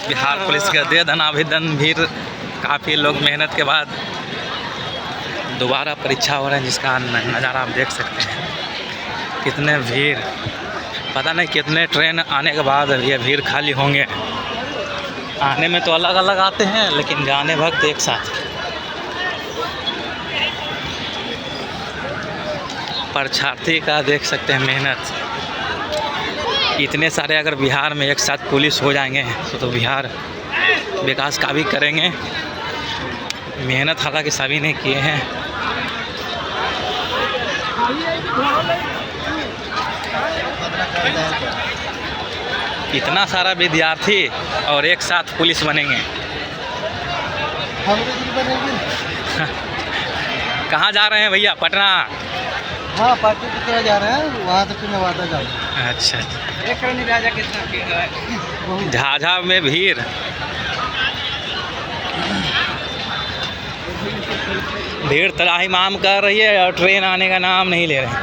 Bihar police के दे धनाभिदन भी काफ़ी लोग मेहनत के बाद दोबारा परीक्षा हो रहे हैं, जिसका नज़ारा आप देख सकते हैं। कितने भीड़, पता नहीं कितने ट्रेन आने के बाद ये भीड़ खाली होंगे। आने में तो अलग अलग आते हैं, लेकिन जाने वक्त एक साथ। परीक्षार्थी का देख सकते हैं मेहनत। इतने सारे अगर बिहार में एक साथ पुलिस हो जाएंगे तो बिहार विकास का भी करेंगे। मेहनत हालांकि सभी ने किए हैं। इतना सारा विद्यार्थी और एक साथ पुलिस बनेंगे। कहाँ जा रहे हैं भैया? पटना? हाँ, पार्टी की तरह जा रहे हैं, वहाँ से फिर नवादा जा रहे हैं। अच्छा, कितना भीड़ है? झाझा में भीड़। भीड़ त्राहिमाम कर रही है और ट्रेन आने का नाम नहीं ले रहे हैं।